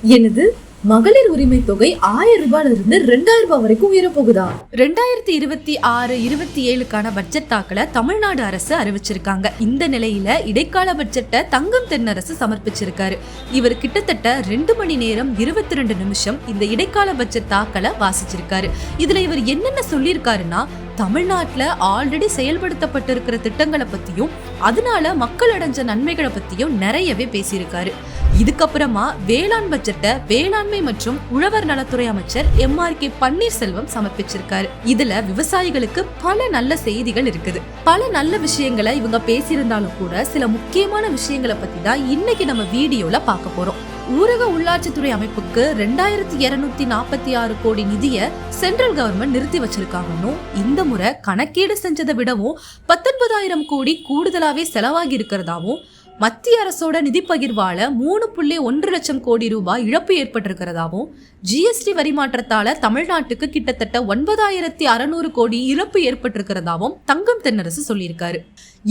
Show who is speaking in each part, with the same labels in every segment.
Speaker 1: என்னது மகளிர் உரிமை தொகை 1000 ரூபாயில இருந்து 2000 ரூபாய் வரைக்கும் உயர போகுதா?
Speaker 2: 2026-27க்கான பட்ஜெட் தாக்கல தமிழ்நாடு அரசு அறிவிச்சிருக்காங்க. இந்த நிலையில இடைக்கால பட்ஜெட்டை தங்கம் தென்னரசு சமர்ப்பிச்சிருக்காரு. இவர் கிட்டத்தட்ட 2 மணி நேரம் 22 நிமிஷம் இந்த இடைக்கால பட்ஜெட் தாக்கல வாசிச்சிருக்காரு. இதுல இவர் என்னென்ன சொல்லியிருக்காருன்னா, தமிழ்நாட்டுல ஆல்ரெடி செயல்படுத்தப்பட்டிருக்கிற திட்டங்களை பத்தியும் அதனால மக்கள் அடைஞ்ச நன்மைகளை பத்தியும் நிறையவே பேசியிருக்காரு. இதுக்கப்புறமா வேளாண் பட்ஜெட்டை வேளாண்மை மற்றும் உழவர் நலத்துறை அமைச்சர் MRK பன்னீர்செல்வம் சமர்ப்பிச்சிருக்காரு. இதுல விவசாயிகளுக்கு பல நல்ல செய்திகள் இருக்குது. பல நல்ல விஷயங்களை இவங்க பேசியிருந்தாலும் கூட சில முக்கியமான விஷயங்களை பத்தி தான் இன்னைக்கு நம்ம வீடியோல பார்க்க போறோம். ஊரக உள்ளாட்சித்துறை அமைப்புக்கு 2246 கோடி நிதியை சென்ட்ரல் கவர்மெண்ட் நிறுத்தி வச்சிருக்காங்கன்னு, இந்த முறை கணக்கீடு செஞ்சதை விடவும் 19,000 கோடி கூடுதலாவே செலவாகி இருக்கிறதாவும், மத்திய அரசோட நிதி பகிர்வால 3.1 லட்சம் கோடி ரூபாய் இழப்பு ஏற்பட்டிருக்கிறதாவும், GST வரி மாற்றத்தால தமிழ்நாட்டுக்கு கிட்டத்தட்ட 9,600 கோடி இழப்பு ஏற்பட்டிருக்கிறதாவும் தங்கம் தென்னரசு சொல்லியிருக்காரு.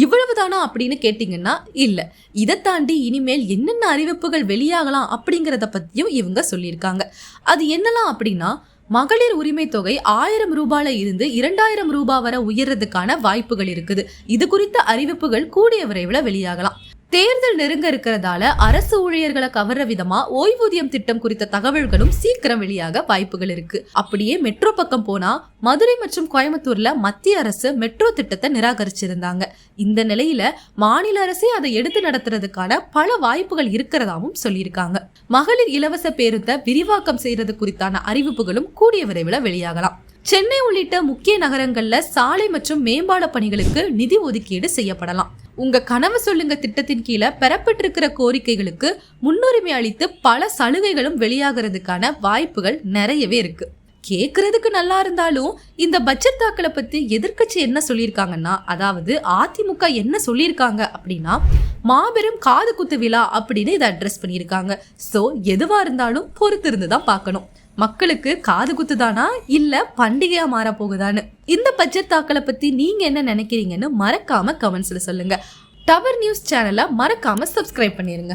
Speaker 2: இவ்வளவுதானா அப்படின்னு கேட்டீங்கன்னா இல்ல, இதை தாண்டி இனிமேல் என்னென்ன அறிவிப்புகள் வெளியாகலாம் அப்படிங்கறத பத்தியும் இவங்க சொல்லியிருக்காங்க. அது என்னலாம் அப்படின்னா, மகளிர் உரிமை தொகை 1000 ரூபாயில இருந்து 2000 ரூபாய் வரை உயர்றதுக்கான வாய்ப்புகள் இருக்குது. இது குறித்த அறிவிப்புகள் கூடிய விரைவில் வெளியாகலாம். தேர்தல் நெருங்க இருக்கிறதால அரசு ஊழியர்களை கவர்ற விதமா ஓய்வூதியம் திட்டம் குறித்த தகவல்களும் சீக்கிரம் வெளியாக வாய்ப்புகள் இருக்கு. அப்படியே மெட்ரோ பக்கம் போனா மதுரை மற்றும் கோயம்புத்தூர்ல மத்திய அரசு மெட்ரோ திட்டத்தை நிராகரிச்சிருந்தாங்க. இந்த நிலையில மாநில அரசே அதை எடுத்து நடத்துறதுக்கான பல வாய்ப்புகள் இருக்கிறதாவும் சொல்லியிருக்காங்க. மகளிர் இலவச பேருந்தை விரிவாக்கம் செய்யறது குறித்தான அறிவிப்புகளும் கூடிய விரைவில் வெளியாகலாம். சென்னை உள்ளிட்ட முக்கிய நகரங்கள்ல சாலை மற்றும் மேம்பால பணிகளுக்கு நிதி ஒதுக்கீடு செய்யப்படலாம். உங்க கனவு சொல்லுங்க திட்டத்தின் கீழே பெறப்பட்டிருக்கிற கோரிக்கைகளுக்கு முன்னுரிமை அளித்து பல சலுகைகளும் வெளியாகிறதுக்கான வாய்ப்புகள் நிறையவே இருக்கு. கேக்குறதுக்கு நல்லா இருந்தாலும் இந்த பட்ஜெட் தாக்கலை பத்தி எதிர்க்கட்சி என்ன சொல்லியிருக்காங்கன்னா, அதாவது அதிமுக என்ன சொல்லியிருக்காங்க அப்படின்னா, மாபெரும் காது குத்து விழா அப்படின்னு இதை அட்ரஸ் பண்ணியிருக்காங்க. சோ எதுவா இருந்தாலும் பொறுத்து இருந்துதான் பார்க்கணும். மக்களுக்கு காது குத்துதானா இல்ல பண்டிகையா மாற போகுதான்னு. இந்த பட்ஜெட் தாக்கலை பத்தி நீங்க என்ன நினைக்கிறீங்கன்னு மறக்காம கமெண்ட்ஸ்ல சொல்லுங்க. டவர் நியூஸ் சேனலை மறக்காம சப்ஸ்கிரைப் பண்ணிருங்க.